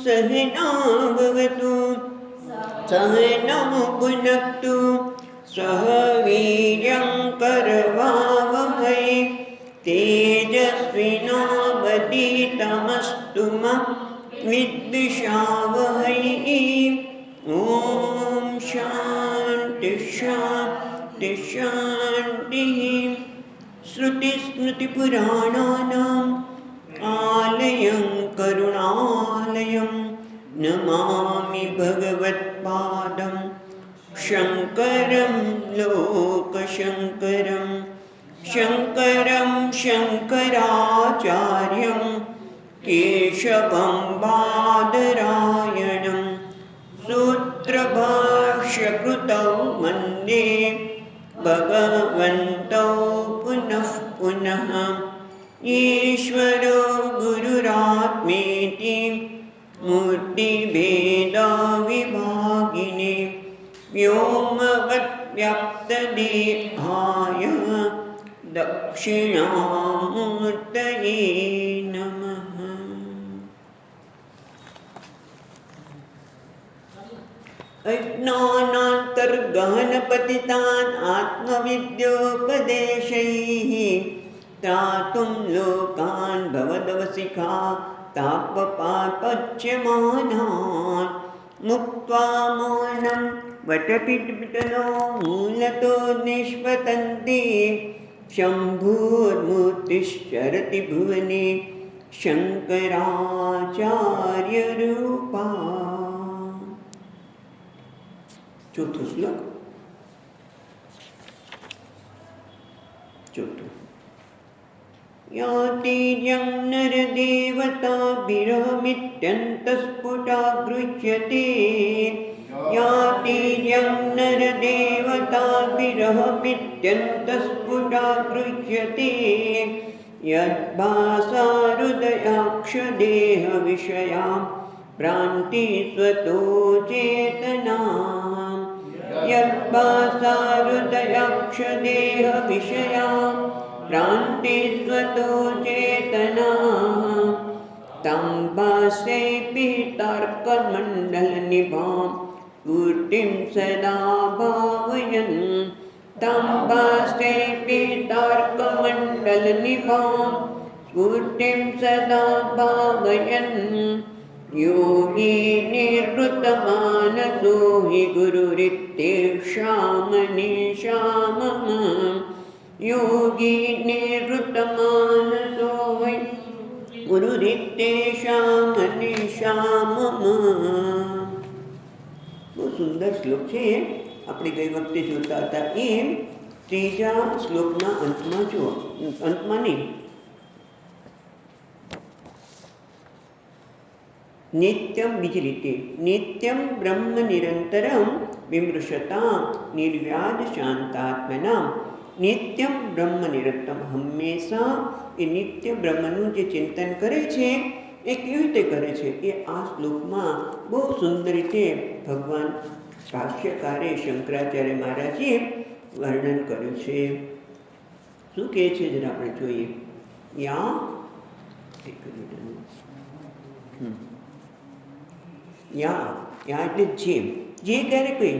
सहनाववतु सहनौ भुनक्तु सह वीर्यं करवावहै तेजस्विनावधीतमस्तु मा विद्विषावहै। ॐ शान्ति शान्ति शान्तिः। श्रुतिस्मृतिपुराणानाम् आलयं करुणालयं नमामि भगवत्पादं शङ्करं लोकशङ्करं शङ्करं शङ्कराचार्यं केशवं बादरायणं सूत्रभाष्यकृतौ वन्दे भगवन्तौ पुनः पुनः। ईश्वरो गुरुरात्मेति मूर्तिभेदविभागिने व्योमवद्व्याप्तदेहाय दक्षिणामूर्तये नमः। अज्ञानान्तर्गहनपतितान् आत्मविद्योपदेशैः त्रातुं लोकान् भवदवसिखा तापपापच्यमानान् मुक्त्वा मौनं वटपिटनो मूलतो निष्पतन्ति शम्भुर्मूर्तिश्चरति भुवने शङ्कराचार्यरूपा। चौथो श्लोक। चौथो यातीर्यं नरदेवताभिरहमित्यन्तस्फुटा गृह्यते यातीर्यं नरदेवताभिरहमित्यन्तस्फुटा गृह्यते यद्भासाहृदयाक्षदेहविषयां भ्रान्तिस्वतो चेतनां यद्भासाहृदयाक्षदेहविषयां भ्रान्तिस्वतो चेतनाः तं भासेऽपि तार्कमण्डलनिभां पूर्तिं सदा भावयन् तं भासेऽपि तार्कमण्डलनिभां पूर्तिं सदा भावयन् योगी निर्वृतमानसो हि गुरुरित्येषां मनीषामः योगी निर्वृतमानसो वै गुरुरित्येषां मनीषां मम। બહુ સુંદર શ્લોક છે. આપણે ગઈ વખતે જોતા હતા એમ ત્રીજા શ્લોકના અંતમાં જુઓ, અંતમાં નહીં, નિત્યમ બીજી રીતે નિત્યમ બ્રહ્મ નિરંતરમ વિમૃશતા નિર્વ્યાજ શાંતાત્મના નિત્યમ બ્રહ્મ નિરંતરમ હંમેશા એ નિત્ય બ્રહ્મનું જે ચિંતન કરે છે એ કેવી રીતે કરે છે એ આ શ્લોકમાં બહુ સુંદર રીતે ભગવાન ભાષ્યકારે શંકરાચાર્ય મહારાજે વર્ણન કર્યું છે. શું કહે છે જરા આપણે જોઈએ. યા યા યા એટલે જે ક્યારે કહ્યું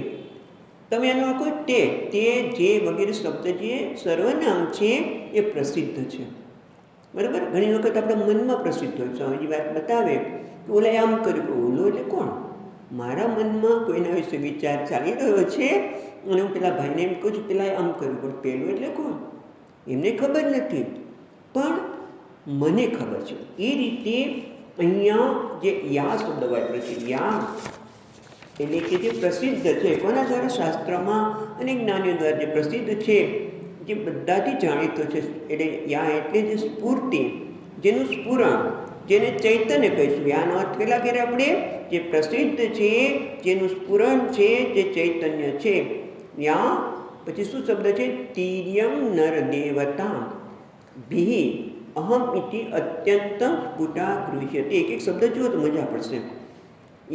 તમે એનો આખો તે જે વગેરે શબ્દ જે સર્વનામ છે એ પ્રસિદ્ધ છે. બરાબર. ઘણી વખત આપણા મનમાં પ્રસિદ્ધ હોય. સ્વામીજી વાત બતાવે કે ઓલા આમ કર્યું, ઓલો એટલે કોણ? મારા મનમાં કોઈના વિશે વિચાર ચાલી રહ્યો છે અને હું પેલા ભાઈને એમ કહું છું પેલા આમ કર્યું, પણ પેલું એટલે કોણ? એમને ખબર નથી પણ મને ખબર છે. એ રીતે અહીંયા જે યા શબ્દ વાપરે છે, યા એટલે કે જે પ્રસિદ્ધ છે કોના દ્વારા? શાસ્ત્રમાં અને જ્ઞાનીઓ દ્વારા જે પ્રસિદ્ધ છે, જે બધાથી જાણીતો છે. એટલે યા એટલે જે સ્ફૂર્તિ, જેનું સ્ફુરણ, જેને ચૈતન્ય કહીશું. યાનો અર્થ પહેલાં કરીએ આપણે જે પ્રસિદ્ધ છે, જેનું સ્ફુરણ છે, જે ચૈતન્ય છે. યા પછી શું શબ્દ છે? તિર્યમ નર દેવતા ભી અહમ ઇતિ અત્યંત સ્ફુટા ગૃહ્યતે. એક એક શબ્દ જુઓ તો મજા પડશે.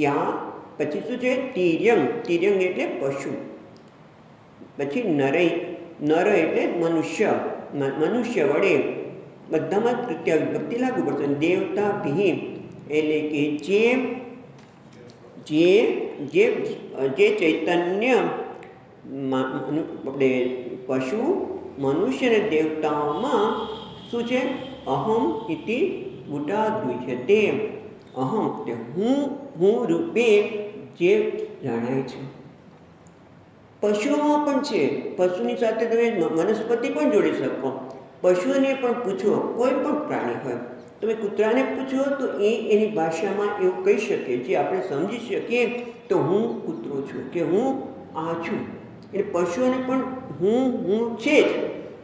યા પછી શું છે? તિર્યંગ. તિર્યંગ એટલે પશુ. પછી નર એટલે મનુષ્ય. મનુષ્ય વડે બધામાં તૃતીય વિભક્તિ લાગુ પડશે. દેવતા ભી એટલે કે જે જે જે જે ચૈતન્ય આપણે પશુ, મનુષ્ય અને દેવતાઓમાં શું છે? અહમ ઇતિ ગુટાદ્રુહ્યતે. અહમ એટલે હું રૂપે જે જાણાય છે. પશુઓમાં પણ છે. પશુની સાથે તમે વનસ્પતિ પણ જોડી શકો. પશુને પણ પૂછો, કોઈ પણ પ્રાણી હોય, તમે કૂતરાને પૂછો તો એ એની ભાષામાં એવું કહી શકે જે આપણે સમજી શકીએ તો હું કૂતરો છું કે હું આ છું. એટલે પશુઓને પણ હું છે જ,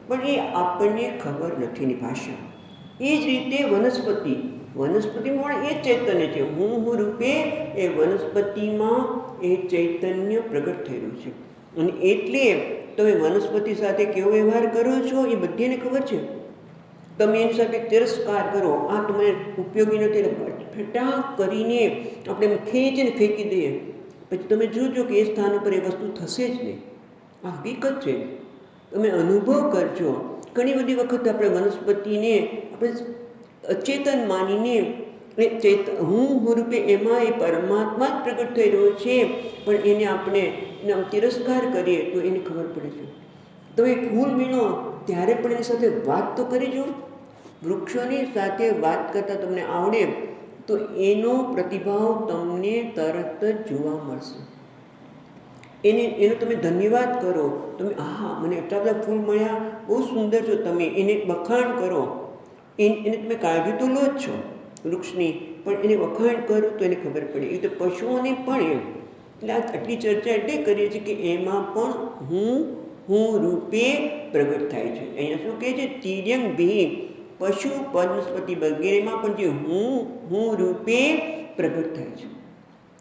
પણ એ આપણને ખબર નથી એની ભાષા. એ જ રીતે વનસ્પતિમાં પણ એ ચૈતન્ય છે. હું રૂપે એ વનસ્પતિમાં એ ચૈતન્ય પ્રગટ થયેલું છે. અને એટલે તમે વનસ્પતિ સાથે કેવો વ્યવહાર કરો છો એ બધાને ખબર છે. તમે એની સાથે તિરસ્કાર કરો, આ તમને ઉપયોગી નથી, ફટાક કરીને આપણે ખેંચીને ફેંકી દઈએ, પછી તમે જોજો કે એ સ્થાન ઉપર એ વસ્તુ થશે જ નહીં. આ હકીકત છે. તમે અનુભવ કરજો. ઘણી બધી વખત આપણે વનસ્પતિને આપણે અચેતન માનીને હું રૂપે એમાં એ પરમાત્મા જ પ્રગટ થઈ રહ્યો છે, પણ એને આપણે એના તિરસ્કાર કરીએ તો એને ખબર પડે છે. તમે ફૂલ વીણો ત્યારે પણ એની સાથે વાત તો કરી જો. વૃક્ષોની સાથે વાત કરતાં તમને આવડે તો એનો પ્રતિભાવ તમને તરત જ જોવા મળશે. એનો તમે ધન્યવાદ કરો. તમે મને એટલા બધા ફૂલ મળ્યા, બહુ સુંદર છો તમે, એને વખાણ કરો. એને તમે કાળજી તો લો જ છો વૃક્ષની, પણ એને વખાણ કરો તો એને ખબર પડે. એ તો પશુઓને પણ એમ. એટલે આટલી ચર્ચા એટલે કરીએ છીએ કે એમાં પણ હું રૂપે પ્રગટ થાય છે. અહીંયા શું કહે છે? તિર્યંગ ભી પશુ વનસ્પતિ વગેરેમાં પણ જે હું રૂપે પ્રગટ થાય છે.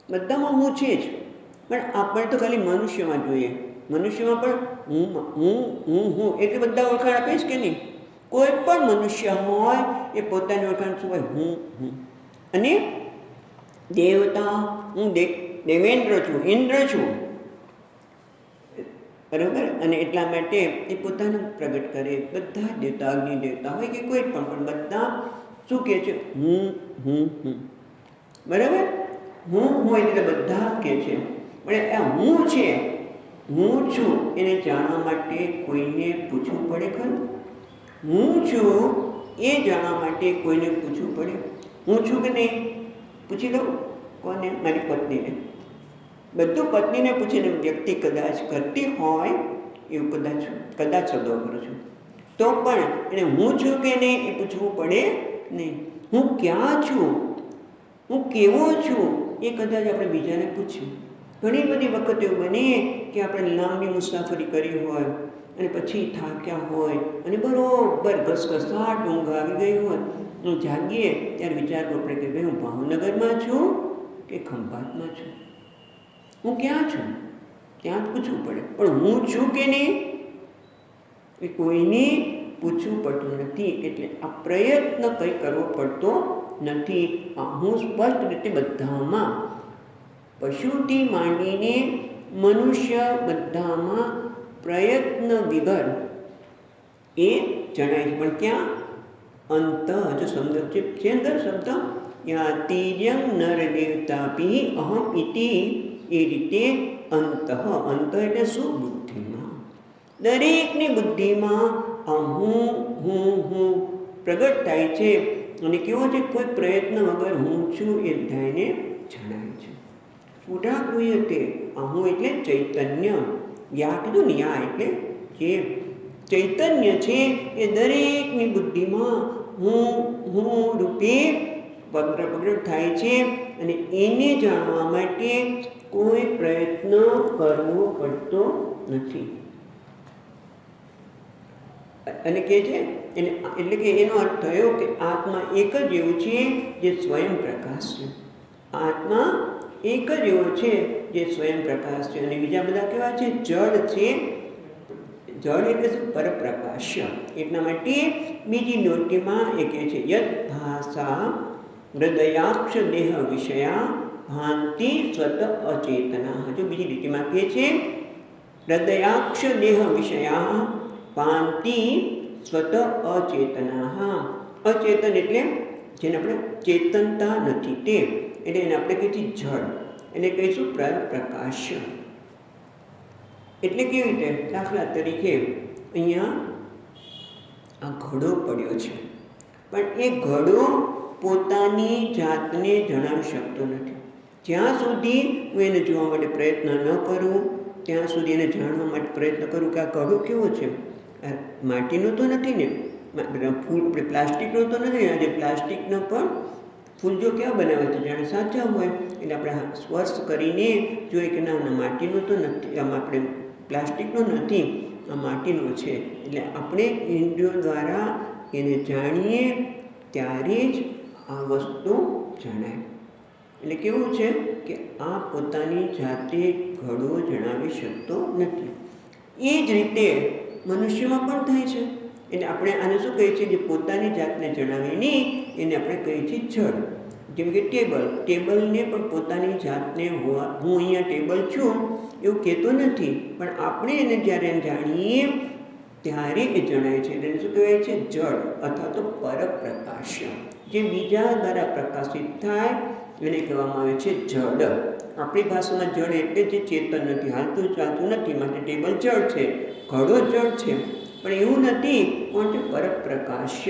બધામાં હું છે જ, પણ આપણે તો ખાલી મનુષ્યમાં જોઈએ. મનુષ્યમાં પણ હું એટલે બધા ઓળખાણ આપીશ કે નહીં? કોઈ પણ મનુષ્ય હોય એ પોતાની ઓળખાણ શું હોય? હું. અને દેવતા, હું દેવેન્દ્ર છું, ઇન્દ્ર છું, બરાબર. અને એટલા માટે એ પોતાનું પ્રગટ કરે. બધા દેવતા, અગ્નિ દેવતા હોય કે કોઈ પણ બધા શું કહે છે? હું. બરાબર. હું એટલે બધા કહે છે. પણ આ હું છે, હું છું, એને જાણવા માટે કોઈને પૂછવું પડે ખરું? હું છું એ જાણવા માટે કોઈને પૂછવું પડે? હું છું કે નહીં? પૂછી લઉં. કોને? મારી પત્નીને. બધું પત્નીને પૂછીને વ્યક્તિ કદાચ કરતી હોય એવું કદાચ શબ્દો કરું છું, તો પણ એને હું છું કે નહીં એ પૂછવું પડે નહીં. હું ક્યાં છું, હું કેવો છું, એ કદાચ આપણે બીજાને પૂછ્યું. ઘણી બધી વખત એવું બને કે આપણે લાંબી મુસાફરી કરી હોય અને પછી થાક્યા હોય અને બરાબર ઘસઘસાટ ઊંઘ આવી ગઈ હોય, જાગીએ ત્યારે વિચાર કરવો પડે કે ભાઈ હું ભાવનગરમાં છું કે ખંભાતમાં છું, હું ક્યાં છું? ત્યાં જ પૂછવું પડે. પણ હું છું કે નહીં એ કોઈને પૂછવું પડતું નથી. એટલે આ પ્રયત્ન કંઈ કરવો પડતો નથી. હું સ્પષ્ટ રીતે બધામાં, પશુથી માંડીને મનુષ્ય બધામાં પ્રયત્ન વગર એ જણાય છે. પણ ક્યાં? અંત. જો શબ્દ છે અંદર શબ્દ યા તિર્યંગ નર દેવતાભી અહમ ઇતિ, એ રીતે અંત. અંત એટલે શું? બુદ્ધિમાં. દરેકની બુદ્ધિમાં આ હું પ્રગટ થાય છે. અને કેવો છે? કોઈ પ્રયત્ન વગર હું છું એ બધાને જણાય છે. ગુટાદ્રુહ્યતે. આ હું એટલે ચૈતન્ય. યા કીધું ને, યા એટલે જે ચૈતન્ય છે એ દરેકની બુદ્ધિમાં હું રૂપે પ્રગટ થાય છે. અને એને જાણવા માટે કોઈ પ્રયત્ન કરવો પડતો નથી. અને કહે છે એટલે કે એનો અર્થ થયો કે આત્મા એક જ એવું છે જે સ્વયં પ્રકાશ છે. આત્મા એક જ એવો છે જે સ્વયં પ્રકાશ છે. અને બીજા બધા કેવા છે? જળ છે. જળ એટલે શું? પરપ્રકાશ. એટલા માટે બીજી નોટીમાં એ કહે છે યદ ભાષા હૃદયાક્ષ દેહ વિષયા ભાંતિ સ્વત અચેતના. જો બીજી લીટીમાં કહે છે હૃદયાક્ષ દેહ વિષયા ભાંતિ સ્વત અચેતના. અચેતન એટલે જેને આપણે ચેતનતા નથી તે, એટલે એને આપણે કહીએ છીએ જળ. એને કહીશું પ્રકાશ. એટલે કેવી રીતે? દાખલા તરીકે અહીંયા આ ઘડો પડ્યો છે, પણ એ ઘડો પોતાની જાતને જણાવી શકતો નથી. જ્યાં સુધી હું એને જોવા માટે પ્રયત્ન ન કરું, ત્યાં સુધી એને જાણવા માટે પ્રયત્ન કરું કે આ ઘડો કેવો છે. માટીનો તો નથી ને, ફૂલ આપણે પ્લાસ્ટિકનો તો નથી. આજે પ્લાસ્ટિકનો પણ ફૂલ જો કેવા બનાવે છે જાણે સાચા હોય, એટલે આપણે સ્પર્શ કરીને જોઈએ કે ના માટીનો તો નથી, આમ આપણે પ્લાસ્ટિકનો નથી, આ માટીનો છે. એટલે આપણે ઇન્દ્રિયો દ્વારા એને જાણીએ ત્યારે જ આ વસ્તુ જણાય. એટલે કેવું છે કે આ પોતાની જાતે ઘડો જણાવી શકતો નથી. એ જ રીતે મનુષ્યમાં પણ થાય છે. એટલે આપણે આને શું કહીએ છીએ? જે પોતાની જાતને જણાવે નહીં એને આપણે કહીએ છીએ જડ. જેમ કે ટેબલને પણ પોતાની જાતને હું અહીંયા ટેબલ છું એવું કહેતો નથી, પણ આપણે એને જ્યારે જાણીએ ત્યારે એ જણાય છે. એને શું કહેવાય છે? જડ અથવા તો પરપ્રકાશ. જે બીજા દ્વારા પ્રકાશિત થાય એને કહેવામાં આવે છે જડ. આપણી ભાષામાં જડ એટલે જે ચેતન નથી, હાલતું ચાલતું નથી, માટે ટેબલ જડ છે, ઘડો જડ છે. પણ એવું નથી, કોણ છે? પરપ્રકાશ.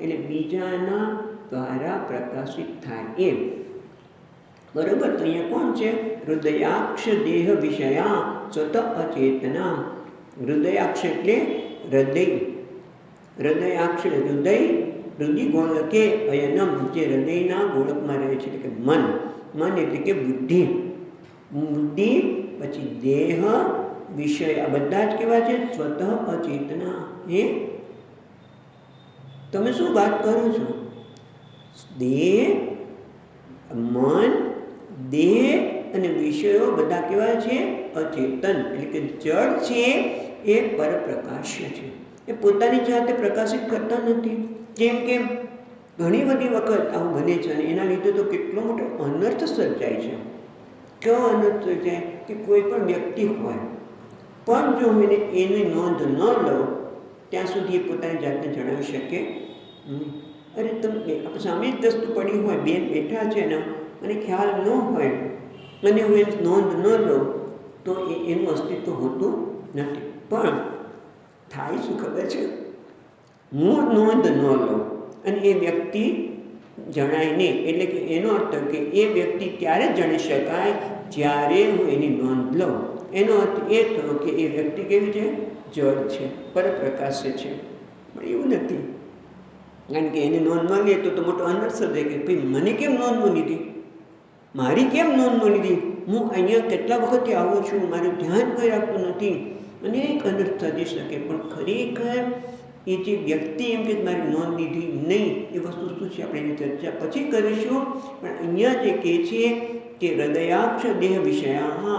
એટલે બીજાના દ્વારા પ્રકાશિત થાય એમ. બરોબર? તો અહીંયા કોણ છે? હૃદયાક્ષ દેહ વિષયા સ્વત અચેતના. હૃદયાક્ષ એટલે હૃદય. હૃદયાક્ષ હૃદય, હૃદય ગોળકે અયનમ, જે હૃદયના ગોળકમાં રહે છે, એટલે કે મન. મન એટલે કે બુદ્ધિ. બુદ્ધિ પછી દેહ વિષય, આ બધા જ કેવા છે? સ્વતઃ અચેતના. એ તમે શું વાત કરો છો? દેહ, મન, દેહ અને વિષયો બધા કેવા છે? અચેતન. એટલે કે જળ છે એ પરપ્રકાશ છે. એ પોતાની જાતે પ્રકાશિત કરતા નથી. જેમ કે ઘણી બધી વખત આવું બને છે અને એના લીધે તો કેટલો મોટો અનર્થ સર્જાય છે. કેવો અનર્થ સર્જાય કે કોઈ પણ વ્યક્તિ હોય પણ જો એને એની નોંધ ન લો ત્યાં સુધી એ પોતાની જાતને જણાવી શકે નહીં. અરે તમે સામે જ વસ્તુ પડી હોય, બેન બેઠા છે ને, મને ખ્યાલ ન હોય અને હું એની નોંધ ન લઉં તો એનું અસ્તિત્વ હોતું નથી. પણ થાય શું ખબર છે? હું નોંધ ન લઉં અને એ વ્યક્તિ જણાય નહીં. એટલે કે એનો અર્થ કે એ વ્યક્તિ ત્યારે જાણી શકાય જ્યારે હું એની નોંધ લઉં. એનો અર્થ એ થયો કે એ વ્યક્તિ કેવી છે? જળ છે, પરપ્રકાશ છે. પણ એવું નથી. કારણ કે એની નોંધ ન લે તો મોટો અનર્થ સર્જાય કે ભાઈ મને કેમ નોંધ ન લીધી, મારી કેમ નોંધ ન લીધી, હું અહીંયા કેટલા વખતથી આવું છું, મારું ધ્યાન કોઈ રાખતું નથી, અને એક અનર્થ સર્જી શકે. પણ ખરેખર એ જે વ્યક્તિ એમ કે મારી નોંધ લીધી નહીં, એ વસ્તુ શું છે આપણે એની ચર્ચા પછી કરીશું. પણ અહીંયા જે કહે છે કે હૃદયાક્ષ દેહ વિષયા,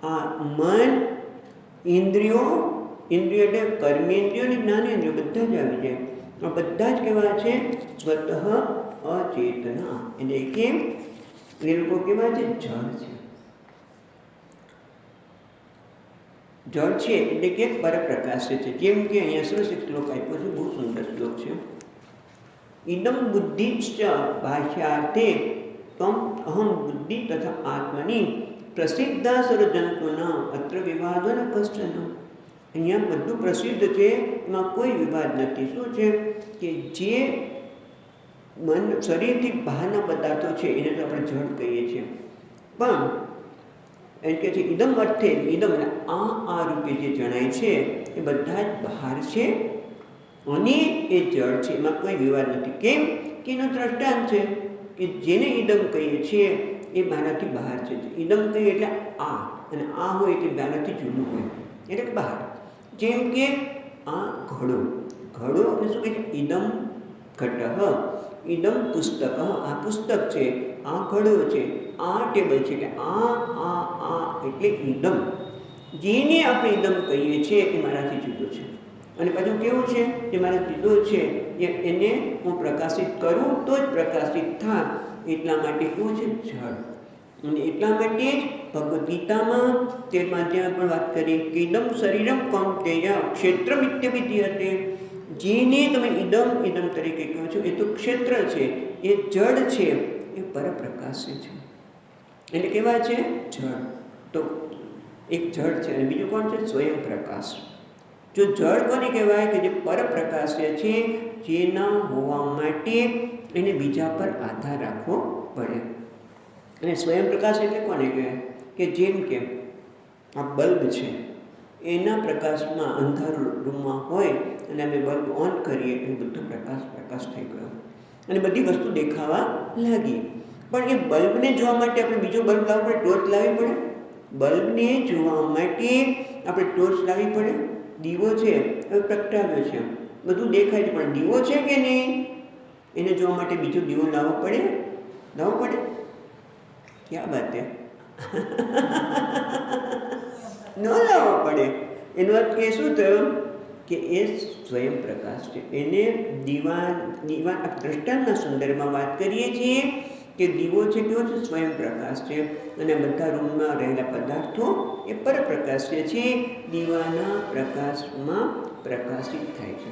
આ મન, ઇન્દ્રિયો, ઇન્દ્રિયો એટલે કર્મેન્દ્રિયો અને જ્ઞાનેન્દ્રિયો બધા જ આવી જાય. આ બધા જ કેવા છે? સ્વતઃ અચેતના. એટલે કેમ? એ લોકો કેવા છે? જળ છે. જળ છે એટલે કે પરપ્રકાશ છે. જેમ કે અહીંયા સરસ એક શ્લોક આપ્યો છે, બહુ સુંદર શ્લોક છે. ઇદમ બુદ્ધિશ્ચ ભાષ્યાર્થે તમ અહમ બુદ્ધિ તથા આત્મની પ્રસિદ્ધા સર્વજંતુના અત્ર વિવાદો ન કશ્ચન. અહીંયા બધું પ્રસિદ્ધ છે, એમાં કોઈ વિવાદ નથી. શું છે કે જે મન શરીરથી બહારના પદાર્થો છે એને તો આપણે જળ કહીએ છીએ, પણ એમ કે છે ઇદમ અર્થે, ઇદમ આ રૂપે જે જણાય છે એ બધા જ બહાર છે અને એ જળ છે, એમાં કોઈ વિવાદ નથી. કેમ કે એનો દ્રષ્ટાંત છે કે જેને ઇદમ કહીએ છીએ એ મારાથી બહાર છે. ઇદમ કહીએ એટલે આ, અને આ હોય એટલે મારાથી જૂનું હોય, એટલે બહાર. જેમ કે આ ઘડો, ઘડો એટલે શું કહે છે? ઇદમ ઘટઃ, ઇદમ પુસ્તક, આ પુસ્તક છે, આ ઘડો છે, આ ટેબલ છે, કે આ એટલે ઇદમ. જેને આપણે ઇદમ કહીએ છીએ એ મારાથી જુદો છે. અને પાછું કેવું છે કે મારા જુદો છે એને હું પ્રકાશિત કરું તો જ પ્રકાશિત થાય. એટલા માટે કેવું છે? જળ. અને એટલા માટે જ ભગવદ્ ગીતામાં 13મા અધ્યાયમાં પણ વાત કરી કે ઇદમ શરીરમ કૌંતેય ક્ષેત્રમિત્યવિધીયતે. જેને તમે ઇદમ તરીકે કહો છો એ તો ક્ષેત્ર છે, એ જળ છે, એ પરપ્રકાશ છે. એટલે કેવા છે? જળ. તો એક જળ છે અને બીજું કોણ છે? સ્વયં પ્રકાશ. જો જળ કોને કહેવાય? કે જે પરપ્રકાશ્ય છે, જેના હોવા માટે એને બીજા પર આધાર રાખવો પડે. અને સ્વયં પ્રકાશ એટલે કોને કહેવાય? કે જેમ કે આ બલ્બ છે, એના પ્રકાશમાં અંધારું રૂમમાં હોય અને અમે બલ્બ ઓન કરીએ એટલે બધો પ્રકાશ થઈ ગયો અને બધી વસ્તુ દેખાવા લાગી. પણ એ બલ્બને જોવા માટે આપણે બીજો બલ્બ લાવવો પડે, ટોર્ચ લાવવી પડે. બલ્બને જોવા માટે આપણે ટોર્ચ લાવવી પડે. દીવો છે, હવે પ્રગટાવ્યો છે, બધું દેખાય છે, પણ દીવો છે કે નહીં એને જોવા માટે બીજો દીવો લાવવો પડે. ક્યાં બાત છે? ન લાવવો પડે. એનો અર્થ કે શું થયો? કે એ સ્વયં પ્રકાશ છે. એને દીવા દ્રષ્ટાંતના સંદર્ભમાં વાત કરીએ છીએ કે દીવો છે કેવો છે? સ્વયં પ્રકાશ છે. અને બધા રૂમમાં રહેલા પદાર્થો એ પરપ્રકાશ છે, દીવાના પ્રકાશમાં પ્રકાશિત થાય છે.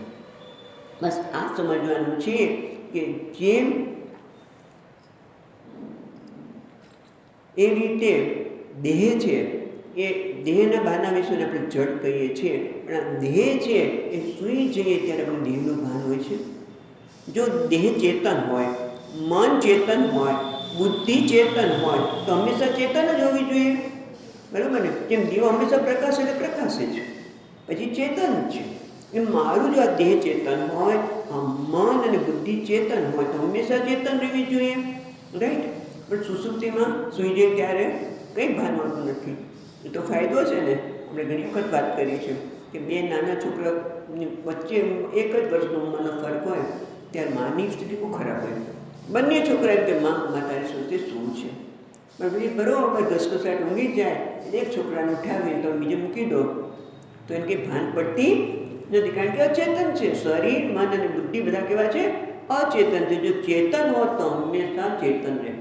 બસ આ સમજવાનું છે કે જેમ એ રીતે દેહ છે, એ દેહના બહારના વિષયને આપણે જડ કહીએ છીએ, પણ આ દેહ છે એ સૂઈ જઈએ ત્યારે આપણે દેહનું ભાન હોય છે. જો દેહ ચેતન હોય, મન ચેતન હોય, બુદ્ધિ ચેતન હોય તો હંમેશા ચેતન જ હોવી જોઈએ, બરાબર ને? જેમ દીવો હંમેશા પ્રકાશ એટલે પ્રકાશે છે, પછી ચેતન જ છે. એમ મારું જો આ દેહ ચેતન હોય, આ મન અને બુદ્ધિ ચેતન હોય તો હંમેશા ચેતન રહેવી જોઈએ, રાઈટ? પણ સુસુપ્તિમાં સૂઈ જાય ત્યારે કંઈ ભાન હોતું નથી. એ તો ફાયદો છે ને. આપણે ઘણી વખત વાત કરી છે કે બે નાના છોકરાની વચ્ચે એક જ વર્ષનો ઉંમરનો ફરક હોય ત્યારે માની સ્થિતિ બહુ ખરાબ હોય. બંને છોકરા એમ કે માતાની સુધી શું છે, પણ પછી બરોબર ઘસઘસાટ ઊંઘી જાય એટલે એક છોકરાને ઉઠાવીને તો બીજે મૂકી દો તો એને કંઈ ભાન પડતી નથી, કારણ કે અચેતન છે. શરીર, મન અને બુદ્ધિ બધા કેવા છે? અચેતન છે. જો ચેતન હોય તો હંમેશા ચેતન રહે.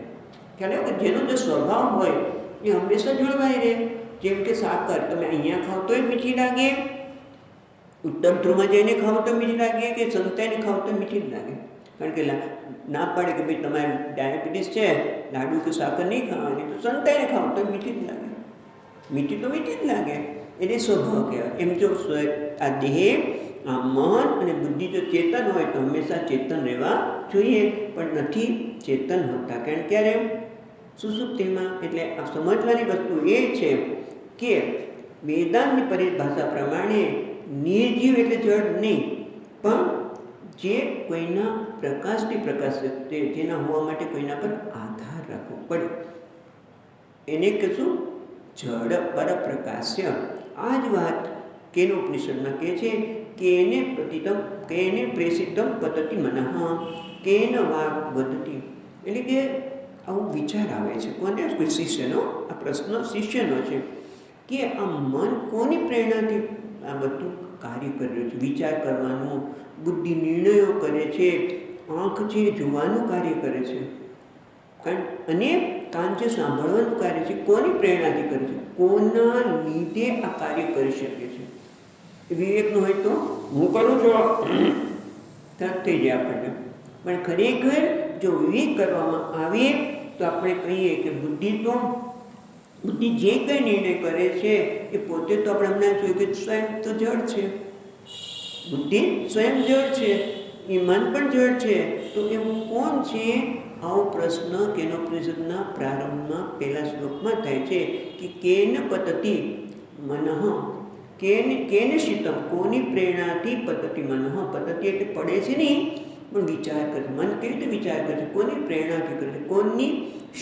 ખ્યાલ કે જેનો જે સ્વભાવ હોય એ હંમેશા જળવાઈ રહે. જેમ કે સાકર તમે અહીંયા ખાવ તોય મીઠી લાગે, ઉત્તર ધ્રુવમાં જઈને ખાવ તો મીઠી લાગે, કે સંતાઈને ખાવ તો મીઠી જ લાગે. કારણ કે ના પાડે કે ભાઈ તમારે ડાયાબિટીસ છે, લાડુ કે સાકર નહીં ખાવાની, તો સંતાઈને ખાવ તો મીઠી જ લાગે. મીઠી તો મીઠી જ લાગે. એટલે સ્વભાવ કહેવાય. એમ જો આ દેહ, આ મન અને બુદ્ધિ જો ચેતન હોય તો હંમેશા ચેતન રહેવા જોઈએ, પણ નથી ચેતન હોતા. કારણ ક્યારે? સુસુપ્તિમાં. એટલે આ સમજવાની વસ્તુ એ છે કે વેદાંતની પરિભાષા પ્રમાણે નિર્જીવ એટલે જડ નહીં, પણ જે કોઈના પ્રકાશથી પ્રકાશિત છે, જેના હોવા માટે કોઈના પર આધાર રાખવો પડે, એને કશું જડ પરપ્રકાશ્ય. આ જ વાત કેનો ઉપનિષદમાં કહે છે કે એને પ્રેષિતમ પતતિ મનઃ કેન વાગ વધતી. એટલે કે આવું વિચાર આવે છે કોને? કોઈ શિષ્યનો. આ પ્રશ્ન શિષ્યનો છે કે આ મન કોની પ્રેરણાથી આ બધું કાર્ય કરી રહ્યું છે? વિચાર કરવાનું, બુદ્ધિ નિર્ણયો કરે છે, આંખ છે જોવાનું કાર્ય કરે છે, અને કાન છે સાંભળવાનું કાર્ય છે. કોની પ્રેરણાથી કરે છે? કોના લીધે આ કાર્ય કરી શકે છે? વિવેકનો હોય તો હું કરું છું તરત થઈ જાય આપણને, પણ ખરેખર જો વિવેક કરવામાં આવે તો આપણે કહીએ કે બુદ્ધિ જે કંઈ નિર્ણય કરે છે એ પોતે તો આપણે હમણાં જોયું કે સ્વયં તો જળ છે, બુદ્ધિ સ્વયં જળ છે, એ મન પણ જળ છે. તો એવું કોણ છે? આવો પ્રશ્ન કેનોપનિષદના પ્રારંભમાં પહેલા શ્લોકમાં થાય છે કે કેન પતતિ મનઃ, કેન શીતમ, કોની પ્રેરણાથી પતતિ મનઃ. પતતિ એટલે પડે છે નહીં, પણ વિચાર કરે. મન કેવી રીતે વિચાર કરે છે? કોની પ્રેરણાથી કરે છે? કોની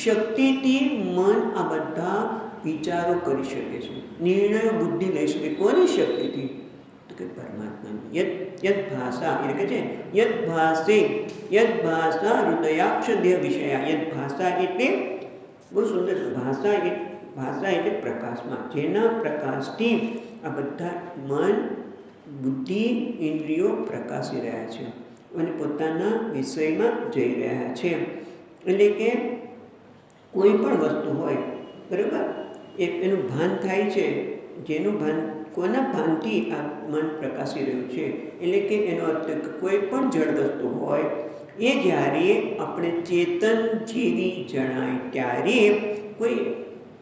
શક્તિથી મન આ બધા વિચારો કરી શકે છે, નિર્ણયો બુદ્ધિ લઈ શકે? કોની શક્તિથી? તો કે પરમાત્માની. યદ ભાષા એટલે કે છે યદ ભાષા હૃદયાક્ષ દેહ વિષયા. યદ ભાષા એટલે બહુ સુંદર ભાષા એટલે પ્રકાશમાં, જેના પ્રકાશથી આ બધા મન, બુદ્ધિ, ઇન્દ્રિયો પ્રકાશી રહ્યા છે અને પોતાના વિષયમાં જઈ રહ્યા છે. એટલે કે કોઈ પણ વસ્તુ હોય, બરાબર, એનું ભાન થાય છે. જેનું ભાન, કોના ભાનથી આ મન પ્રકાશી રહ્યું છે? એટલે કે એનો અર્થ કોઈ પણ જળ વસ્તુ હોય એ જ્યારે આપણે ચેતન જેવી જણાય ત્યારે કોઈ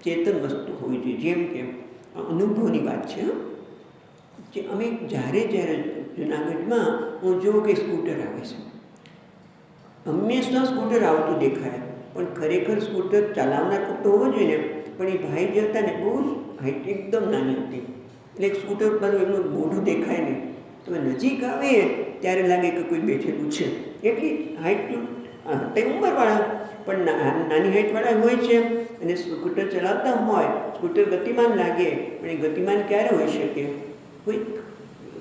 ચેતન વસ્તુ હોવી જોઈએ. જેમ કે અનુભવની વાત છે. જે અમે જ્યારે જુનાગઢમાં હું જોઉં કે સ્કૂટર આવે છે, હંમેશા સ્કૂટર આવતું દેખાય, પણ ખરેખર સ્કૂટર ચલાવનાર તો હોવો જોઈએ ને. પણ એ ભાઈ જે હતા ને બહુ હાઈટ એકદમ નાની હતી, એટલે સ્કૂટર પર એમનું મોઢું દેખાય નહીં. તમે નજીક આવે ત્યારે લાગે કે કોઈ બેઠેલું છે. એટલી હાઈટનું તે ઉંમરવાળા પણ નાની હાઈટવાળા હોય છે અને સ્કૂટર ચલાવતા હોય. સ્કૂટર ગતિમાન લાગે, પણ એ ગતિમાન ક્યારે હોઈ શકે? કોઈ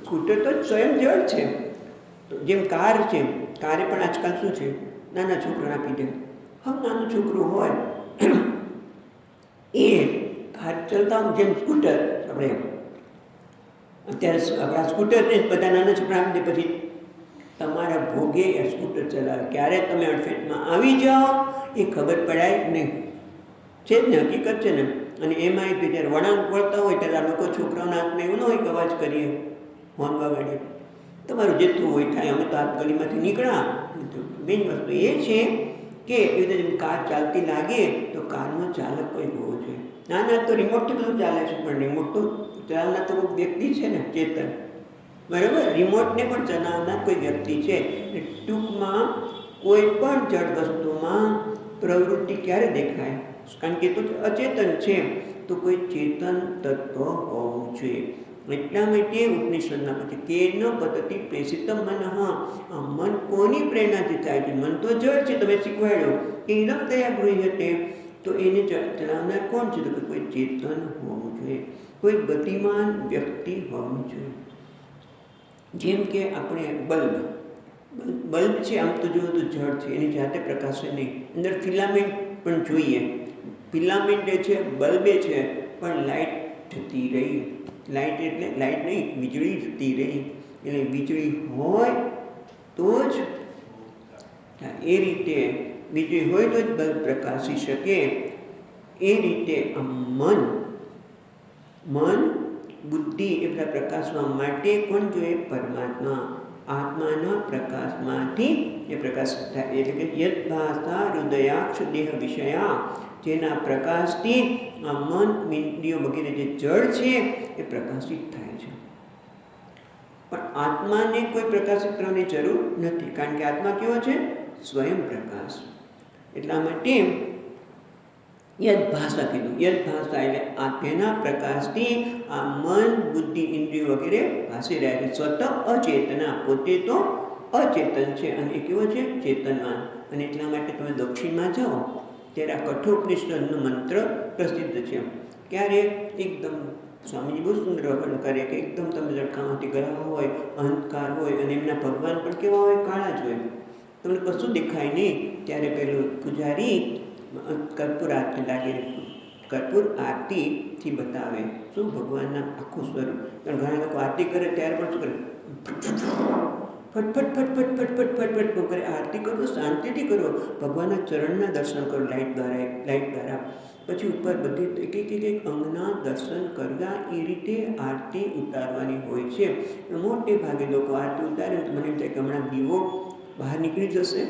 સ્કૂટર તો સ્વયં જળ છે. જેમ કાર છે, કારે પણ આજકાલ શું છે, નાના છોકરાને આપી દે. હવે નાનું છોકરું હોય એ કાર ચલતા જેમ સ્કૂટર આપણે અત્યારે આપણા સ્કૂટરને બધા નાના છોકરા આપી દે, પછી તમારા ભોગે એ સ્કૂટર ચલાવે. ક્યારે તમે અડફેટમાં આવી જાઓ એ ખબર પડાય નહીં. છે જ ને, હકીકત છે ને. અને એમાં એ જ્યારે વળાંક વળતા હોય ત્યારે આ લોકો છોકરાઓના હાથમાં એવું ન હોય કે અવાજ કરીએ, હોર્ન વગાડીએ. તમારું જેટલું હોય થાય. અમે તો આ ગલીમાંથી નીકળ્યા. મેઇન વસ્તુ એ છે કે એ રીતે કાર ચાલતી લાગે તો કારનો ચાલક કોઈ હોવો જોઈએ. ના તો રિમોટથી બધું ચાલે છે, પણ રિમોટ તો ચલાવનાર તો કોઈ વ્યક્તિ છે ને, ચેતન. બરાબર, રિમોટને પણ ચલાવનાર કોઈ વ્યક્તિ છે. ટૂંકમાં કોઈ પણ જળ વસ્તુમાં પ્રવૃત્તિ ક્યારે દેખાય? કારણ કે તો અચેતન છે, તો કોઈ ચેતન તત્વ હોવું જોઈએ. એટલા માટે ઉપનિષદના પછી કેન પદ્ધતિ પ્રેષિતમ મન. આ મન કોની પ્રેરણાથી થાય છે? મન તો જળ છે, તમે શીખવાડ્યો કે ઇદમ તયા ગૃહ્યતે. તો એને ચલાવનાર કોણ છે? તો કોઈ ચેતન હોવું જોઈએ, કોઈ ગતિમાન વ્યક્તિ હોવું જોઈએ. જેમ કે આપણે બલ્બ છે, આમ તો જુઓ તો જળ છે, એની જાતે પ્રકાશે નહીં. અંદર ફિલામેન્ટ પણ જોઈએ. ફિલામેન્ટ છે, બલ્બે છે, પણ લાઇટ જતી રહી. લાઇટ એટલે લાઇટ નહીં, વીજળી જતી રહી. એટલે વીજળી હોય તો જ એ રીતે વીજળી હોય તો જ બલ્બ પ્રકાશી શકે. એ રીતે મન બુદ્ધિ એ બધા પ્રકાશવા માટે કોણ જોઈએ? પરમાત્મા. આત્માના પ્રકાશમાંથી એ પ્રકાશ થાય. એટલે કે યદ ભાષા હૃદયાક્ષ દેહ વિષયા, જેના પ્રકાશથી આ મન, ઇન્દ્રિયો વગેરે જે જળ છે એ પ્રકાશિત થાય છે. પણ આત્માને કોઈ પ્રકાશિત કરવાની જરૂર નથી, કારણ કે આત્મા કેવો છે? સ્વયં પ્રકાશ. એટલા માટે યદ ભાષા કીધું. યદ ભાષા એટલે આ તેના પ્રકાશથી આ મન, બુદ્ધિ, ઇન્દ્રિયો વગેરે ભાસી રહ્યા છે. સ્વતઃ અચેતના, પોતે તો અચેતન છે અને એ કેવો છે? ચેતનવાન. અને એટલા માટે તમે દક્ષિણમાં જાઓ ત્યારે આ કઠોપનિષદનો મંત્ર પ્રસિદ્ધ છે. ક્યારે એકદમ સ્વામીજી બહુ સુંદર વર્ણન કરે કે એકદમ તમે લડકામાંથી ગયા હોય, અહંકાર હોય, અને એમના ભગવાન પણ કેવા હોય? કાળા જ હોય, તમને કશું દેખાય નહીં. ત્યારે પેલું પૂજારી કર્પૂર આરતી લાગે, કર્પૂર આરતીથી બતાવે શું ભગવાનના આખું સ્વરૂપ. પણ ઘણા લોકો આરતી કરે ત્યારે પણ શું કરે? ફટફટ ફટફટ ફટફટ ફટફટ કરે. આરતી કરો શાંતિથી કરો, ભગવાનના ચરણના દર્શન કરો લાઇટ દ્વારા. પછી ઉપર બધી એક અંગના દર્શન કરવા. એ રીતે આરતી ઉતારવાની હોય છે. મોટે ભાગે લોકો આરતી ઉતારે તો મને એમ થાય કે હમણાં દીવો બહાર નીકળી જશે.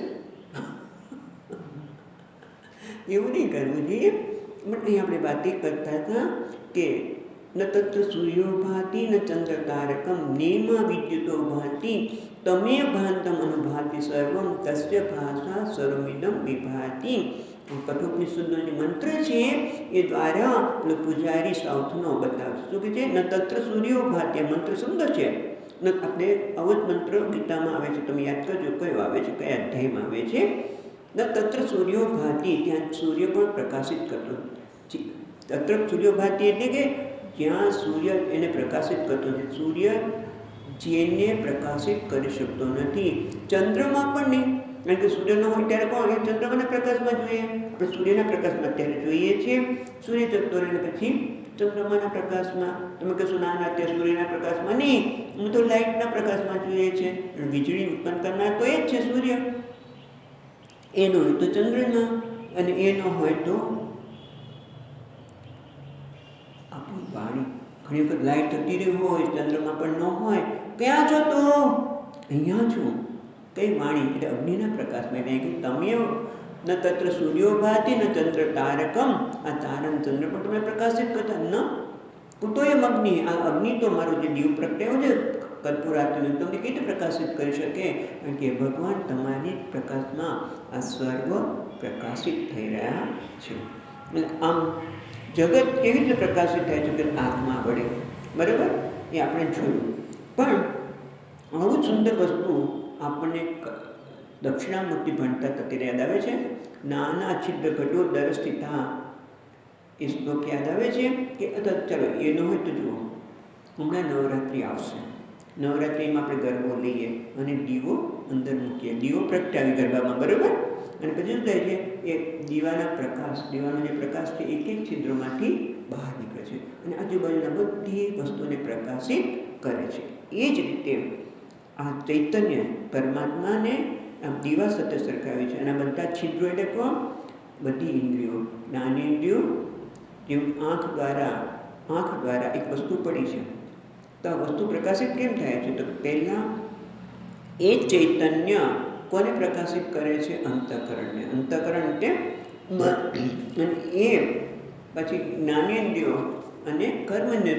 એવું નહીં કરવું જોઈએ. પણ અહીં આપણે વાત કરતા હતા કે ન તત્ર સૂર્યો ભાતિ ન ચંદ્ર તારકમ નેમા વિદ્યુતો ભાતિ તમે ભાંતમ અનુભાતિ સર્વમ તસ્ય ભાષા સર્વમિદમ વિભાતિ. કઠોપનિષદનો જે મંત્ર છે એ દ્વારા પૂજારી સાઉથનો બતાવે શું કે છે? ન તત્ર સૂર્યો ભાતિ. મંત્ર સુંદર છે. આપણે આવો જ મંત્ર ગીતામાં આવે છે, તમે યાદ કરજો કયો આવે છે, કયા અધ્યાયમાં આવે છે? ન તત્ર સૂર્યો ભાતિ, ત્યાં સૂર્ય પણ પ્રકાશિત કરતો. તત્ર સૂર્યો ભાતિ એટલે કે જ્યાં સૂર્ય એને પ્રકાશિત કરતો નથી. સૂર્ય જેને પ્રકાશિત કરી શકતો નથી. ચંદ્રમાં પણ નહીં, કારણ કે સૂર્ય ન હોય ત્યારે કોણ? ચંદ્રમાના પ્રકાશમાં જોઈએ. આપણે સૂર્યના પ્રકાશમાં અત્યારે જોઈએ છીએ. સૂર્ય જતો રહે પછી ચંદ્રમાના પ્રકાશમાં. તમે કહેશો ના અત્યારે સૂર્યના પ્રકાશમાં નહીં, હું તો લાઇટના પ્રકાશમાં જોઈએ છે. વીજળી ઉત્પન્ન કરનાર તો એ જ છે સૂર્ય. એ ન હોય તો ચંદ્રમાં, અને એ ન હોય તો આપણી વાણી. ઘણી વખત લાઇટ જતી રહી હોય, ચંદ્રમાં પણ ન હોય. ક્યાં છો તો? અહીંયા છું. કઈ વાણી એટલે અગ્નિના પ્રકાશમાં એટલે કે તમે ન તત્ર સૂર્યો ભાતિ ન ચંદ્ર તારકમ, આ તારક ચંદ્ર પણ તમે પ્રકાશિત કરતા ન કુતોયમ અગ્નિ, આ અગ્નિ તો મારું જે દીવ પ્રગટ્યો છે કર્પૂરાત્મનું તમને કેવી રીતે પ્રકાશિત કરી શકે? કારણ કે ભગવાન તમારી પ્રકાશમાં આ સર્વ પ્રકાશિત થઈ રહ્યા છે. એટલે આમ જગત કેવી રીતે પ્રકાશિત થાય છે? કે આત્મા વડે, બરાબર? એ આપણે જોયું. પણ આવું સુંદર વસ્તુ આપણને દક્ષિણામૂર્તિ ભણતા અત્યારે યાદ આવે છે. નાના છિદ્ર ઘટો દરસ્થિતા એ શ્લોક યાદ આવે છે કે ચલો એ ન હોય તો જુઓ, હમણાં નવરાત્રિ આવશે. નવરાત્રિમાં આપણે ગરબો લઈએ અને દીવો અંદર મૂકીએ, દીવો પ્રગટાવી ગરબામાં, બરાબર? અને પછી શું થાય છે? એ દીવાના પ્રકાશ, દીવાનો જે પ્રકાશ છે એક એક છિદ્રોમાંથી બહાર નીકળે છે અને આજુબાજુના બધી વસ્તુને પ્રકાશિત કરે છે. એ જ રીતે આ ચૈતન્ય પરમાત્માને આમ દીવા સાથે સરખાવી છે. અને બધા છિદ્રો એટલે કોણ? બધી ઇન્દ્રિયો, જ્ઞાનેન્દ્રિયો. જેવું આંખ દ્વારા એક વસ્તુ પડી છે તો આ વસ્તુ પ્રકાશિત કેમ થાય છે? તો પહેલાં એ ચૈતન્ય કોને પ્રકાશિત કરે છે? અંતઃકરણને. અંતઃકરણ એટલે અને એ પછી જ્ઞાનેન્દ્રિયો અને કર્મને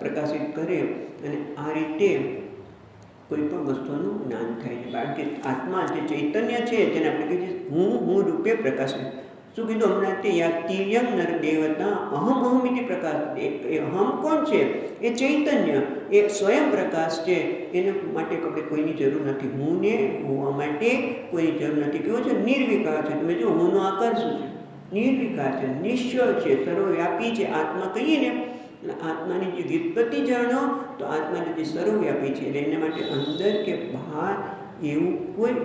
પ્રકાશિત કરે અને આ રીતે કોઈ પણ વસ્તુનું જ્ઞાન થાય છે. કારણ કે આત્મા જે ચૈતન્ય છે તેને આપણે કહીએ છીએ હું રૂપે પ્રકાશિત. શું કીધું હમણાં? તે યાતિયમ નર દેવતા અહમ ઇતિ પ્રકાશ. એ અહમ કોણ છે? એ ચૈતન્ય, એ સ્વયં પ્રકાશ છે. એને માટે આપણે કોઈની જરૂર નથી. હું ને હોવા માટે કોઈની જરૂર નથી. કેવો છે? નિર્વિકાર છે. તમે જો હુંનો આકાર શું છે? નિર્વિકાર છે, નિશ્ચળ છે, સર્વવ્યાપી છે. આત્મા કહીએ ને, આત્માની જે વ્યુત્પત્તિ જાણો તો આત્મા જે સર્વવ્યાપી છે એટલે એના માટે અંદર કે બહાર એવું કોઈ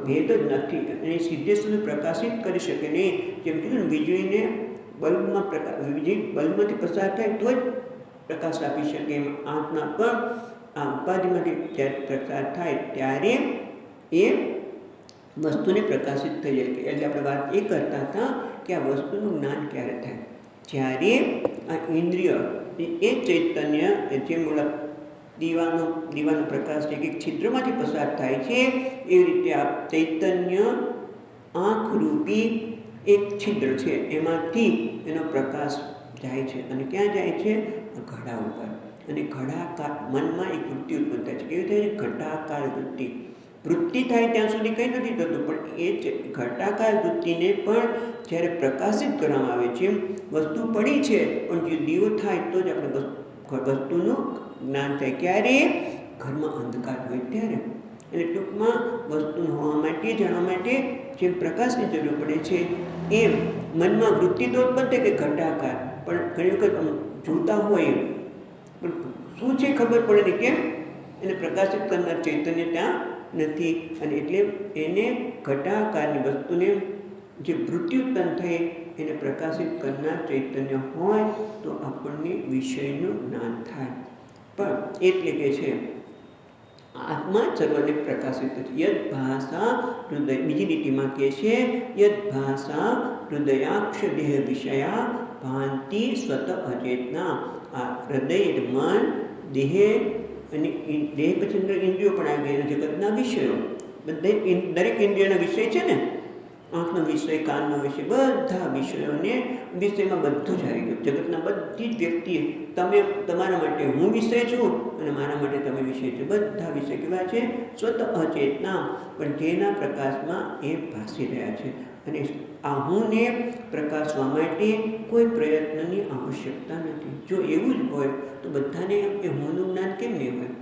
ભેદ જ નથી. અને સીધે સીધું પ્રકાશિત કરી શકે નહીં. જેમ કીધું ને, વીજળીને બલ્બમાં વીજળી બલ્બમાંથી પસાર થાય તો જ પ્રકાશ આપી શકે. એમ આત્મા પણ આ ઉપાધિમાંથી જ્યારે પસાર થાય ત્યારે એ વસ્તુને પ્રકાશિત થઈ જાય. એટલે આપણે વાત એ કરતા હતા કે આ વસ્તુનું જ્ઞાન ક્યારે થાય? જ્યારે આ ઇન્દ્રિય એ ચૈતન્ય જે મૂળ દીવાનો પ્રકાશ છે કે છિદ્રમાંથી પસાર થાય છે, એ રીતે આ ચૈતન્ય આંખરૂપી એક છિદ્ર છે, એમાંથી એનો પ્રકાશ જાય છે. અને ક્યાં જાય છે? ઘડા ઉપર. અને ઘડાકાર મનમાં એક વૃત્તિ ઉત્પન્ન થાય છે. કેવી થાય છે? ઘટાકાર વૃત્તિ. વૃત્તિ થાય ત્યાં સુધી કંઈ નથી થતું, પણ એ જ ઘટાકાર વૃત્તિને પણ જ્યારે પ્રકાશિત કરવામાં આવે છે, વસ્તુ પડી છે પણ જે દીવો થાય તો જ આપણે વસ્તુનું જ્ઞાન થાય. ક્યારે? ઘરમાં અંધકાર હોય ત્યારે. એટલે ટૂંકમાં વસ્તુનું હોવા માટે, જાણવા માટે જેમ પ્રકાશની જરૂર પડે છે એમ મનમાં વૃત્તિ તો ઉત્પન્ન થાય કે ઘટાકાર, પણ ઘણી વખત જોતા હોય પણ શું છે ખબર પડે નહીં. કેમ? એને પ્રકાશિત કરનાર ચૈતન્ય ત્યાં નથી. અને એટલે એને ઘટાકારની વસ્તુને જે વૃત્તિ ઉત્પન્ન થઈ એને પ્રકાશિત કરનાર ચૈતન્ય હોય તો આપણને વિષયનું જ્ઞાન થાય. પણ એટલે કે છે આત્મા સર્વને પ્રકાશિત છે. યદ ભાષા હૃદય, બીજી લીટીમાં કહે છે યદ ભાષા હૃદયાક્ષ દેહ વિષયા ભાંતિ સ્વત અચેતના. આ હૃદય મન, દેહ અને દેહ પછી અંદર ઇન્દ્રિયો પણ આવી ગયા. જગતના વિષયો દરેક ઇન્દ્રિયોના વિષય છે ને, આંખનો વિષય, કાનનો વિષય, બધા વિષયોને વિષયમાં બધું જ આવી ગયું. જગતના બધી જ વ્યક્તિએ તમારા માટે હું વિષય છું અને મારા માટે તમે વિષય છો. બધા વિષય કેવા છે? સ્વત અચેતના, પણ જેના પ્રકાશમાં એ ભાસી રહ્યા છે. અને આ હુંને પ્રકાશવા માટે કોઈ પ્રયત્નની આવશ્યકતા નથી. જો એવું જ હોય તો બધાને એ હુંનું જ્ઞાન કેમ નહીં હોય?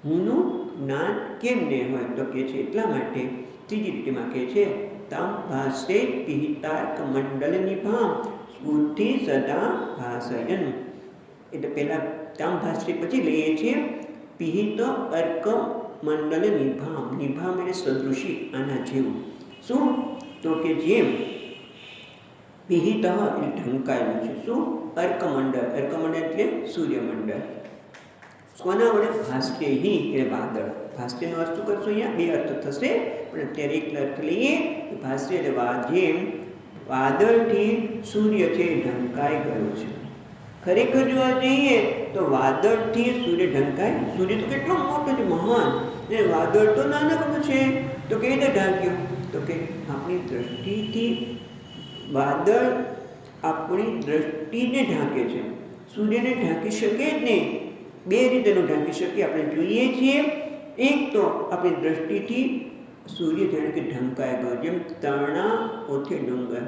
હુંનું જ્ઞાન કેમ નહીં હોય? તો કહે છે એટલા માટે ત્રીજી લીટીમાં કહે છે તમ ભાષે પિહિતાર્ક મંડલ નિભામ સ્ફૂર્તિ સદા ભાષયન. એટલે પહેલાં તમ ભાષે પછી લઈએ છીએ પિહિત અર્ક મંડલ નિભામ. નિભામ એટલે સદૃશી, આના જેવું. શું? તો કે જેમ પિહિત એટલે ઢંકાયેલું છે. શું? અર્કમંડળ. અર્કમંડળ એટલે સૂર્યમંડળ. કોના વડે? ભાસ્યહી એટલે વાદળ. ભાસ્યનો અર્થ શું કરશો? અહીંયા બે અર્થ થશે, પણ અત્યારે એક અર્થ લઈએ. ભાસ્ય એટલે જેમ વાદળથી સૂર્ય છે ઢંકાઈ ગયો છે. ખરેખર જોવા જઈએ તો વાદળથી સૂર્ય ઢંકાય. સૂર્ય તો કેટલો મોટો છે, મહાન. એ વાદળ તો નાનકડું છે, તો કેવી રીતે ઢાંક્યું? તો કે આપણી દ્રષ્ટિથી વાદળ આપણી દ્રષ્ટિને ઢાંકે છે, સૂર્યને ઢાંકી શકે જ નહીં. બે રીતેનું ઢાંકી શકીએ. આપણે જોઈએ છીએ, એક તો આપણી દ્રષ્ટિથી સૂર્ય જાણે કે ઢંકાઈ ગયો, જેમ તરણા ઓથે ડુંગર,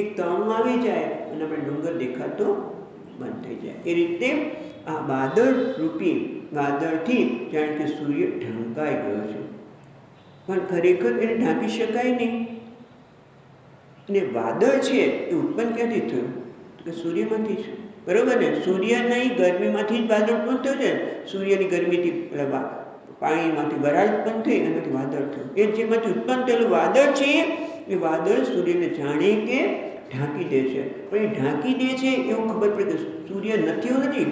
એક તરણું આવી જાય અને આપણે ડુંગર દેખાતો બંધ થઈ જાય. એ રીતે આ વાદળ રૂપી વાદળથી જાણે કે સૂર્ય ઢંકાઈ ગયો છે, પણ ખરેખર એને ઢાંકી શકાય નહીં. અને વાદળ છે એ ઉત્પન્ન ક્યાંથી થયું? તો કે સૂર્યમાંથી છે, બરોબર ને? સૂર્યની ગરમીમાંથી જ વાદળ ઉત્પન્ન થયું છે. સૂર્યની ગરમીથી પાણીમાંથી વરાળ ઉત્પન્ન થઈ, એનાથી વાદળ થયું. એ જેમાંથી ઉત્પન્ન થયેલું વાદળ છે, એ વાદળ સૂર્યને જાણે કે ઢાંકી દે છે. પણ એ ઢાંકી દે છે એવું ખબર પડે કે સૂર્ય નથી એવું નથી.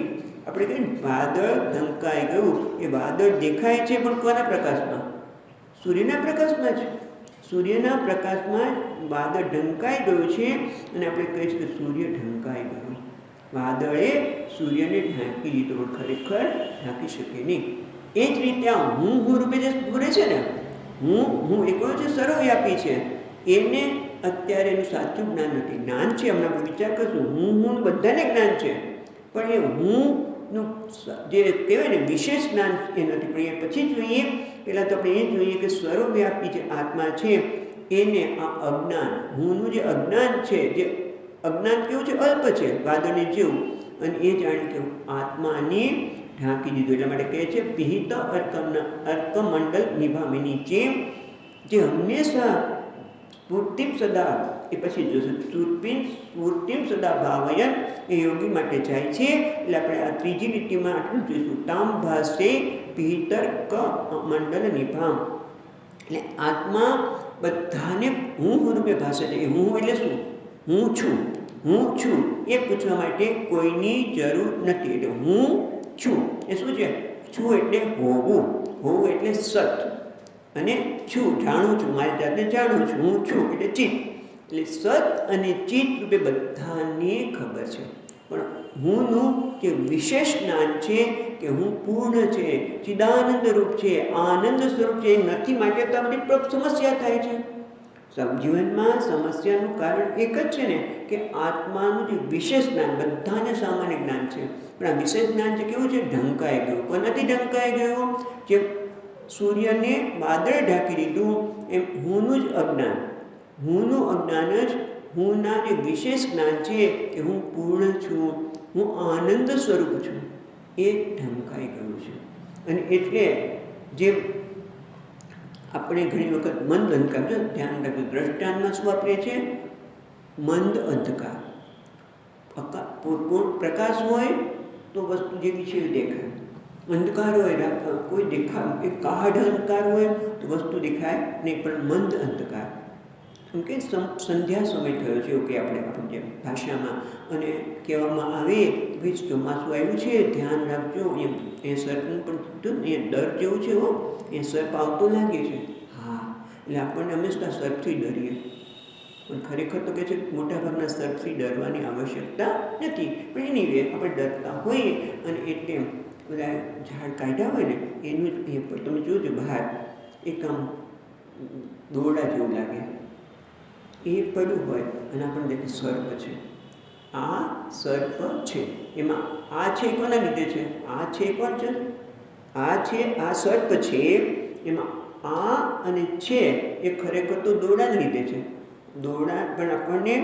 આપણે કહીએ વાદળ ઢંકાઈ ગયું, એ વાદળ દેખાય છે પણ કોના પ્રકાશમાં? સૂર્યના પ્રકાશમાં છે. સૂર્યના પ્રકાશમાં વાદળ ઢંકાઈ ગયું છે, અને આપણે કહીએ છીએ કે સૂર્ય ઢંકાઈ ગયો. વાદળે સૂર્યને ઢાંકી દીધો, પણ ખરેખર ઢાંકી શકે નહીં. એ જ રીતે આ હું રૂપે જે બોલે છે ને, હું એ કહ્યું છે સર્વવ્યાપી છે, એને અત્યારે એનું સાચું જ્ઞાન નથી. જ્ઞાન છે, હમણાં આપણે વિચાર કરશું, હું બધાને જ્ઞાન છે, પણ એ હુંનું જે કહેવાય ને વિશેષ જ્ઞાન એ નથી. પણ એ પછી જોઈએ, પહેલાં તો આપણે એ જોઈએ કે સર્વવ્યાપી જે આત્મા છે એને આ અજ્ઞાન, હુંનું જે અજ્ઞાન છે, જે અજ્ઞાન કેવું છે? અલ્પ છે, વાદળની જેવું, અને એ જાણે કે આત્માને ઢાંકી દીધું. એટલા માટે કહે છે પિહિત અર્કમંડલ નિભામિની, જે હંમેશા સ્ફૂર્તિમ સદા, એ પછી જોશું સ્ફૂર્તિમ સદા ભાવયન, એ યોગી માટે જાય છે. એટલે આપણે આ ત્રીજી લીટીમાં આટલું જોઈશું. તામ ભાસે પિહિતર ક મંડલ નિભામ, એટલે આત્મા બધાને હું રૂપે ભાષે છે. એ હું એટલે શું? હું છું એ પૂછવા માટે કોઈની જરૂર નથી. એટલે હું છું એ શું છે? છું એટલે હોવું એટલે સત, અને છું જાણું છું, મારી જાતને જાણું છું. હું છું એટલે ચિત્ત, એટલે સત અને ચિત્ત રૂપે બધાને ખબર છે. પણ હુંનું જે વિશેષ જ્ઞાન છે કે હું પૂર્ણ છે, ચિદાનંદ રૂપ છે, આનંદ સ્વરૂપ છે, નથી. માટે તો આપણી સમસ્યા થાય છે. જીવનમાં સમસ્યાનું કારણ એક જ છે ને, કે આત્માનું જે વિશેષ જ્ઞાન બધાને સામાન્ય જ્ઞાન છે, પણ આ વિશેષ જ્ઞાન છે કેવું છે? ઢંકાઈ ગયું. કોનાથી ઢંકાઈ ગયું? જે સૂર્યને વાદળે ઢાંકી દીધું, એમ હુંનું જ અજ્ઞાન, હુંનું અજ્ઞાન જ હુંના જે વિશેષ જ્ઞાન છે કે હું પૂર્ણ છું, હું આનંદ સ્વરૂપ છું, એ ઢંકાઈ ગયું છે. અને એટલે જે આપણે ઘણી વખત મંદ અંધકાર, જો ધ્યાન રાખવું, દ્રષ્ટાંતમાં શું વાપરીએ છીએ? મંદ અંધકાર. પ્રકાશ હોય તો વસ્તુ જેવી છે એ દેખાય, અંધકાર હોય કોઈ દેખાય, એક કાહડ અંધકાર હોય તો વસ્તુ દેખાય નહીં. પણ મંદ અંધકાર, કેમ કે સંધ્યા સમય થયો છે એવું કે આપણે જેમ ભાષામાં, અને કહેવામાં આવે ભાઈ ચોમાસું આવ્યું છે, ધ્યાન રાખજો. એ સર્પનું પણ એ ડર જેવું છે, એ સર્પ આવતો લાગે છે. હા, એટલે આપણને હંમેશા સર્પથી ડરીએ, પણ ખરેખર તો કહે છે મોટાભાગના સર્પથી ડરવાની આવશ્યકતા નથી. પણ એની વે આપણે ડરતા હોઈએ, અને એટલે બધા ઝાડ કાઢ્યા હોય ને એનું જ તમે જોજો બહાર એક આમ દોરડા જેવું લાગે, એ પડ્યું હોય અને આપણને દેખે સર્પ છે. આ સર્પ છે, એમાં આ છે કોના લીધે છે? આ છે કોણ છે? આ છે, આ સર્પ છે, એમાં આ અને છે એ ખરેખર તો દોરડાને લીધે છે. દોરડા પણ આપણને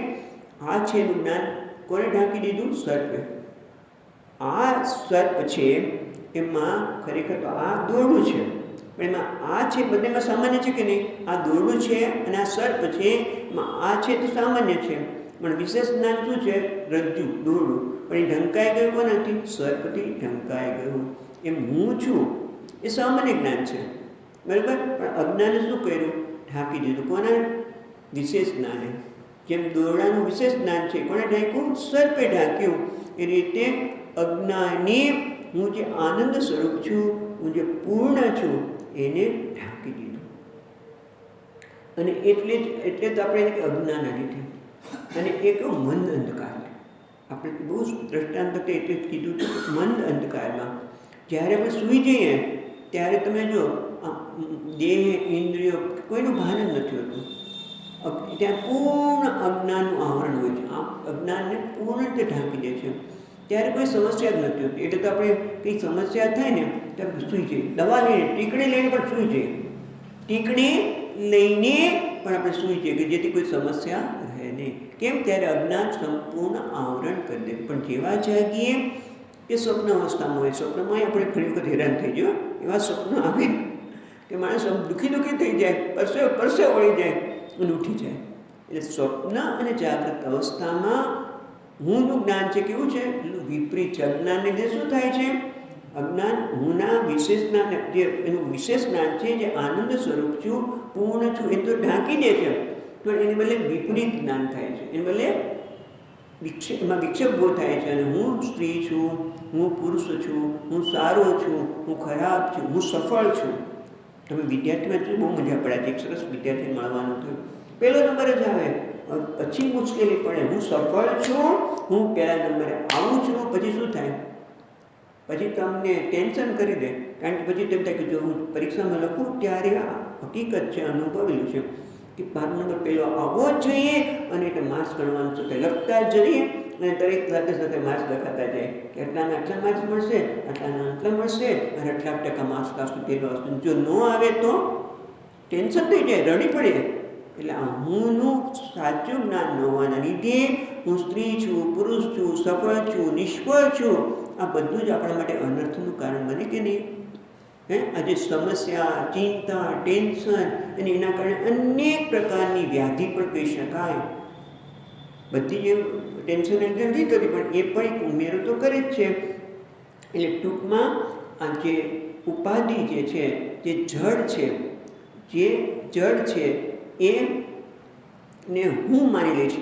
આ છે એનું જ્ઞાન કોને ઢાંકી દીધું? સર્પે. આ સર્પ છે એમાં ખરેખર તો આ દોરડું છે, પણ એમાં આ છે બંનેમાં સામાન્ય છે કે નહીં? આ દોરડું છે અને આ સર્પ છે, એમાં આ છે તો સામાન્ય છે, પણ વિશેષ જ્ઞાન શું છે? રજ્જુ, દોરડું. પણ એ ઢંકાઈ ગયું કોનાથી? સર્પથી ઢંકાઈ ગયું. એમ હું છું એ સામાન્ય જ્ઞાન છે, બરાબર. પણ અજ્ઞાને શું કર્યું? ઢાંકી દીધું. કોના? વિશેષ જ્ઞાને. જેમ દોરડાનું વિશેષ જ્ઞાન છે, કોને ઢાંક્યું? સર્પે ઢાંક્યું. એ રીતે અજ્ઞાની હું જે આનંદ સ્વરૂપ છું, હું જે પૂર્ણ છું, એને ઢાંકી દીધું. અને એટલે તો આપણે એને અજ્ઞાન લીધે. અને એક મંદ અંધકાર, આપણે બહુ દ્રષ્ટાંત એટલે જ કીધું હતું. મંદ અંધકારમાં જ્યારે આપણે સૂઈ જઈએ ત્યારે તમે જો દેહ ઇન્દ્રિયો કોઈનું ભાન જ નથી હોતું. ત્યાં પૂર્ણ અજ્ઞાનનું આવરણ હોય છે. આ અજ્ઞાનને પૂર્ણ રીતે ઢાંકી દે છે. ત્યારે કોઈ સમસ્યા જ નથી હોતી. એટલે તો આપણે કંઈક સમસ્યા થાય ને ત્યારે સૂઈ જઈએ. દવા લઈને ટીકડી લઈને પણ સૂઈ જઈએ. ટીકડી લઈને પણ આપણે સૂઈ જઈએ કે જેથી કોઈ સમસ્યા રહે નહીં. કેમ? ત્યારે અજ્ઞાન સંપૂર્ણ આવરણ કરી દે. પણ જેવા જાગીએ કે સ્વપ્ન અવસ્થામાં હોય, સ્વપ્નમાં આપણે ઘણી વખત હેરાન થઈ ગયો. એવા સ્વપ્ન આવે કે માણસ દુઃખી થઈ જાય, પરસે વળી જાય અને ઉઠી જાય. એટલે સ્વપ્ન અને જાગૃત અવસ્થામાં હુંનું જ્ઞાન છે કેવું છે? વિપરીત છે. અજ્ઞાનને લીધે શું થાય છે? અજ્ઞાન હુંના વિશેષ જ્ઞાન, જે એનું વિશેષ જ્ઞાન છે, જે આનંદ સ્વરૂપ છું, પૂર્ણ છું, એ તો ઢાંકી દે છે. પણ એને બદલે વિપરીત જ્ઞાન થાય છે. એને બદલે એમાં વિક્ષેપ ઊભો થાય છે. અને હું સ્ત્રી છું, હું પુરુષ છું, હું સારો છું, હું ખરાબ છું, હું સફળ છું. તમે વિદ્યાર્થીમાં બહુ મજા પડે છે. એક સરસ વિદ્યાર્થી મળવાનું થયું, પહેલો નંબર જ આવે, પછી મુશ્કેલી પડે. હું સફળ છું, હું પહેલા નંબરે આવું છું. પછી શું થાય? પછી તમને ટેન્શન કરી દે. કારણ કે પછી તેમ થાય કે જો હું પરીક્ષામાં લખું ત્યારે આ હકીકત છે, અનુભવેલું છે કે 5 નંબર પહેલો આવવો જ જોઈએ. અને એટલે માર્ક્સ ગણવાનું છે, લખતા જ જઈએ અને દરેક સાથે સાથે માર્ક્સ લખાતા જાય કે આટલાના આટલા માર્ક્સ મળશે, આટલાના આટલા મળશે અને આટલા ટકા માર્ક્સ આવશે પહેલો આવશે. જો ન આવે તો ટેન્શન થઈ જાય, રડી પડે. એટલે આ હુંનું સાચું જ્ઞાન ન હોવાના લીધે હું સ્ત્રી છું, પુરુષ છું, સફળ છું, નિષ્ફળ છું, આ બધું જ આપણા માટે અનર્થનું કારણ બને કે નહીં? આજે સમસ્યા, ચિંતા, ટેન્શન અને એના કારણે અનેક પ્રકારની વ્યાધિ પણ કહી શકાય. બધી જે ટેન્શન નથી થતી પણ એ પણ એક ઉમેરો તો કરે જ છે. એટલે ટૂંકમાં આ જે ઉપાધિ જે છે, જે જડ છે એ ને હું માની લે છે.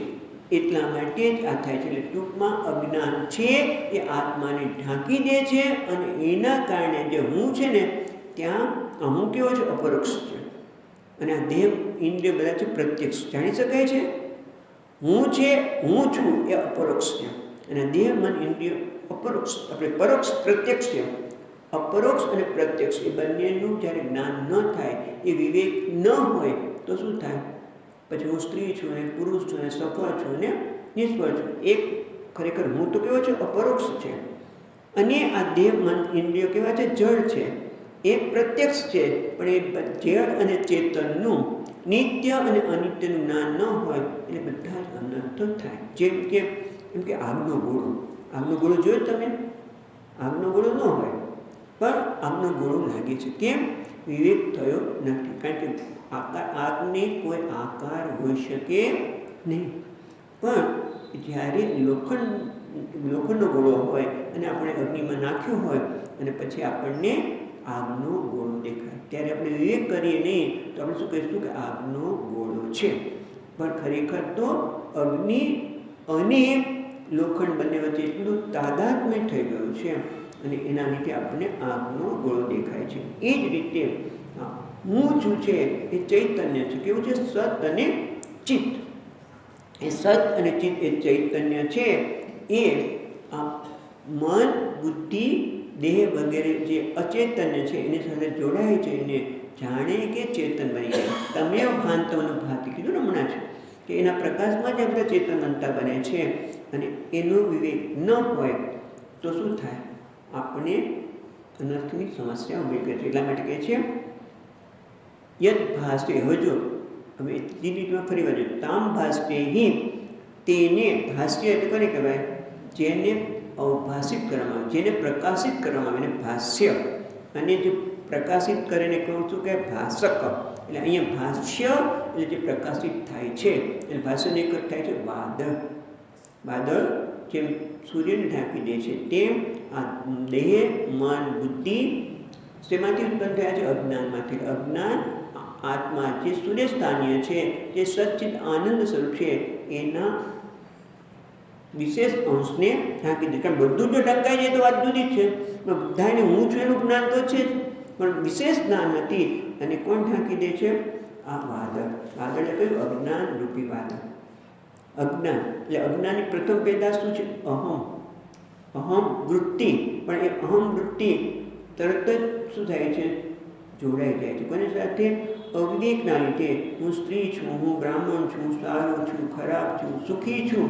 એટલા માટે જ આ થાય છે. એટલે ટૂંકમાં અજ્ઞાન છે એ આત્માને ઢાંકી દે છે અને એના કારણે જે હું છે ને ત્યાં હું કેવો છે? અપરોક્ષ છે. અને આ દેહ ઇન્દ્રિય બધા છે પ્રત્યક્ષ, જાણી શકાય છે. હું છે, હું છું એ અપરોક્ષ છે. અને દેહ મન ઇન્દ્રિય અપરોક્ષ, આપણે પરોક્ષ પ્રત્યક્ષ છે. અપરોક્ષ અને પ્રત્યક્ષ એ બંનેનું જ્યારે જ્ઞાન ન થાય, એ વિવેક ન હોય તો શું થાય? પછી હું સ્ત્રી છું અને પુરુષ છું અને સફળ છું અને નિષ્ફળ છું. એક ખરેખર હું તો કેવો છે? અપરોક્ષ છે. અને આ દેહ મન ઇન્દ્રિયો કેવા છે? જળ છે. એ પ્રત્યક્ષ છે. પણ એ જળ અને ચેતનનું નિત્ય અને અનિત્યનું જ્ઞાન ન હોય એટલે બધા જ અનર્થો થાય. જેમ કે આગનો ગોળો જોયો તમે? આગનો ગોળો ન હોય પણ આગનો ગોળો લાગે છે. કેમ? વિવેક થયો નથી. કારણ કે આગને કોઈ આકાર હોઈ શકે નહીં. પણ જ્યારે લોખંડનો ગોળો હોય અને આપણે અગ્નિમાં નાખ્યો હોય અને પછી આપણને આગનો ગોળો દેખાય, ત્યારે આપણે વિવેક કરીએ નહીં તો આપણે શું કહીશું કે આગનો ગોળો છે. પણ ખરેખર તો અગ્નિ અને લોખંડ બંને વચ્ચે એટલું તાદાત્મ્ય થઈ ગયું છે અને એના લીધે આપણને આગનો ગોળો દેખાય છે. એ જ રીતે હું છું છે એ ચૈતન્ય છે. કેવું છે? સત અને ચિત્ત. એ સત અને ચિત્ત એ ચૈતન્ય છે. એ મન, બુદ્ધિ, દેહ વગેરે જે અચેતન્ય છે એની સાથે જોડાય જઈને જાણે કે ચેતન બની જાય. તમે ભાંતવનું ભાતિ કીધું ને હમણાં છે કે એના પ્રકાશમાં જ આપણે ચેતનતા બને છે. અને એનો વિવેક ન હોય તો શું થાય? આપણે અનર્થની સમસ્યા ઊભી કરે છે. એટલા માટે કહે છે યદ ભાષે, હજો હવે દીદીમાં ફરી વાર તામ ભાષે હિ, તેને ભાષ્ય એટલે કોને કહેવાય? જેને અવભાષિત કરવામાં આવે, જેને પ્રકાશિત કરવામાં આવે એને ભાષ્ય. અને જે પ્રકાશિત કરીને કહું છું કે ભાષક. એટલે અહીંયા ભાષ્ય એટલે જે પ્રકાશિત થાય છે એટલે ભાષ્યને એક થાય છે વાદળ. વાદળ જેમ સૂર્યને ઢાંકી દે છે તેમ આ દેહ, મન, બુદ્ધિ શેમાંથી ઉત્પન્ન થયા છે? અજ્ઞાનમાંથી. અજ્ઞાન આત્મા જે સૂર્યસ્થાનીય છે, જે સચ્ચિત આનંદ સ્વરૂપ છે, એના વિશેષ અંશને ઢાંકી દે. કારણ બધું જો ઢંકાઈ જાય તો વાત જુદી જ છે. બધાને હું છું એનું જ્ઞાન તો છે જ, પણ વિશેષ જ્ઞાન નથી. અને કોણ ઢાંકી દે છે? આ વાદળ. વાદળ એટલે કયું? અજ્ઞાન રૂપી વાદળ. અજ્ઞાન એટલે અજ્ઞાનની પ્રથમ પેદાશ શું છે? અહમ વૃત્તિ. પણ એ અહમ વૃત્તિ તરત જ શું થાય છે? જોડાઈ જાય છે. કોની સાથે? અવિવેકના લીધે હું સ્ત્રી છું, હું બ્રાહ્મણ છું, સારો છું, ખરાબ છું, સુખી છું.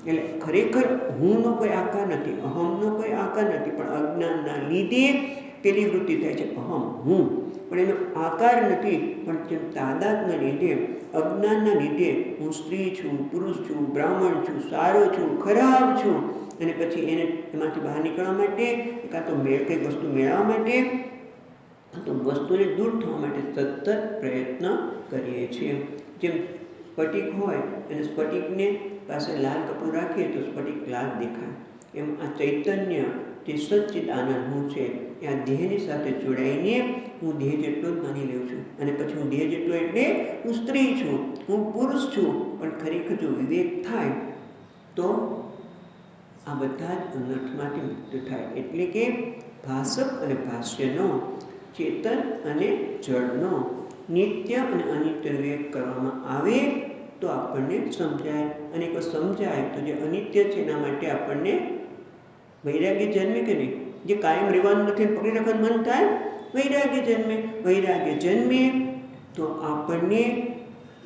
એટલે ખરેખર હુંનો કોઈ આકાર નથી, અહમનો કોઈ આકાર નથી, પણ અજ્ઞાનના લીધે પેલી વૃત્તિ થાય છે અહમ, હું, પણ એનો આકાર નથી. પણ જેમ તાદાદના લીધે, અજ્ઞાનના લીધે હું સ્ત્રી છું, પુરુષ છું, બ્રાહ્મણ છું, સારો છું, ખરાબ છું, અને પછી એમાંથી બહાર નીકળવા માટે કાં તો કંઈક વસ્તુ મેળવવા માટે, તો વસ્તુને દૂર થવા માટે સતત પ્રયત્ન કરીએ છીએ. જેમ સ્ફટિક હોય અને સ્ફટિકને પાસે લાલ કપડું રાખીએ તો સ્ફટિક લાલ દેખાય, એમ આ ચૈતન્ય તે સચ્ચિદ આનંદ હું છે એ આ દેહની સાથે જોડાઈને હું દેહ જેટલો જ માની લઉં છું. અને પછી હું દેહ જેટલો એટલે હું સ્ત્રી છું, હું પુરુષ છું. પણ ખરેખર જો વિવેક થાય તો આ બધા જ અનર્થમાંથી મુક્ત થાય. એટલે કે ભાષક અને ભાષ્યનો, ચેતન અને જળનો નિત્ય અને અનિત્ય વિવેક કરવામાં આવે તો આપણને સમજાય. અને કોઈ સમજાય તો જે અનિત્ય છે એના માટે આપણને વૈરાગ્ય જન્મે કે નહીં? જે કાયમ રહેવાનું નથી પકડી રાખવાનું મન થાય, વૈરાગ્ય જન્મે. વૈરાગ્ય જન્મે તો આપણને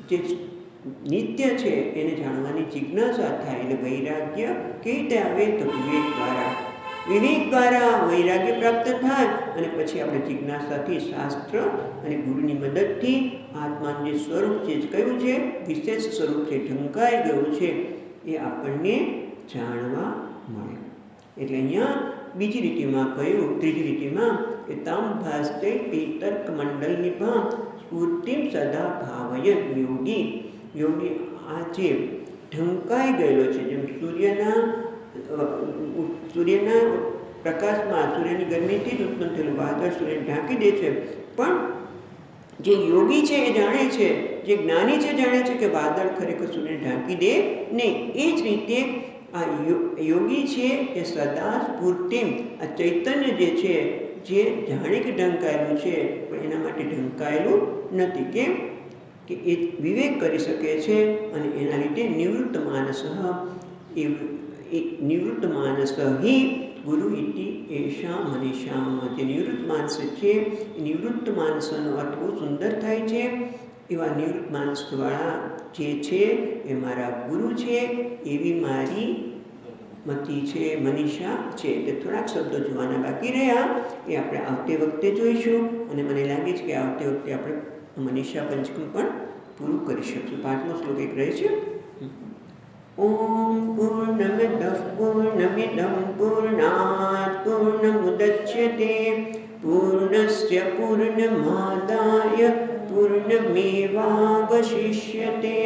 જે નિત્ય છે એને જાણવાની જિજ્ઞાસા થાય. એટલે વૈરાગ્ય કેવી રીતે આવે? તો વિવેક દ્વારા. વિવેક દ્વારા વૈરાગ્ય પ્રાપ્ત થાય અને પછી આપણે જિજ્ઞાસાથી શાસ્ત્ર અને ગુરુની મદદથી આત્માનું જે સ્વરૂપ છે, કયું છે? વિશેષ સ્વરૂપ છે, ઢંકાઈ ગયું છે, એ આપણને જાણવા મળે. એટલે અહીંયા બીજી રીતિમાં કહ્યું, ત્રીજી રીતિમાં કે તમ ભાસ્તે તર્ક મંડળ નિભામ સ્ફૂર્તિમ સદા ભાવયન. યોગી આ જે ઢંકાઈ ગયેલો છે, જેમ સૂર્યના પ્રકાશમાં, સૂર્યની ગરમીથી જ ઉત્પન્ન થયેલું વાદળ સૂર્યને ઢાંકી દે છે, પણ જે યોગી છે એ જાણે છે, જે જ્ઞાની છે જાણે છે કે વાદળ ખરેખર સૂર્યને ઢાંકી દે નહીં. એ જ રીતે આ યોગી છે એ સદા સ્ફૂર્તિમ, આ ચૈતન્ય જે છે, જે જાણે કે ઢંકાયેલું છે પણ એના માટે ઢંકાયેલું નથી. કેમ કે એ વિવેક કરી શકે છે અને એના લીધે નિવૃત્ત માનસ, એ નિવૃત્ત માનસ હિ ગુરુ ઇતિ એશા મનીષામાં. જે નિવૃત્ત માનસ છે એ નિવૃત્ત માનસનો અર્થ બહુ સુંદર થાય છે. એવા નિવૃત્ત માનસવાળા જે છે એ મારા ગુરુ છે, એવી મારી મતિ છે, મનીષા છે. એટલે થોડાક શબ્દો જોવાના બાકી રહ્યા, એ આપણે આવતી વખતે જોઈશું. અને મને લાગે છે કે આવતી વખતે આપણે મનીષા પંચકમ પણ પૂરું કરી શકશું. 5મો શ્લોક એક રહે છે. ઓમ પૂર્ણમદઃ પૂર્ણમિદં પૂર્ણાત પૂર્ણમુદચ્યતે પૂર્ણસ્ય પૂર્ણમાદાય પૂર્ણમેવાવશિષ્યતે.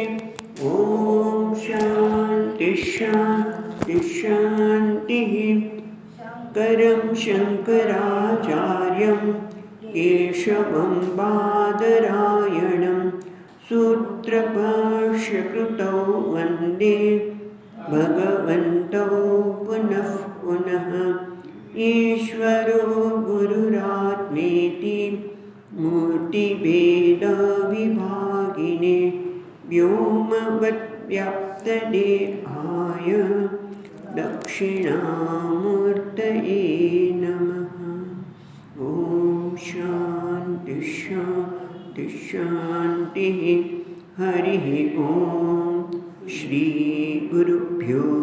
ઓમ શાંતિ શાંતિ શાંતિ. કરમ શંકરાચાર્યમ કેશવમ બાદરાયણમ સૂત્રભાષ્યકૃતૌ વંદે ભગવन्तौ પુનઃ પુનઃ. ઈશ્વરો ગુરુરાત્મેતિ મૂર્તિભેદવિભાગિને વ્યોમવદ્વ્યાપ્તદેહાય દક્ષિણામૂર્તયે નમઃ. ઓમ શાંતિ શાંતિ શાંતિ. હરિ ઓમ. શ્રી ગુરુભ્યો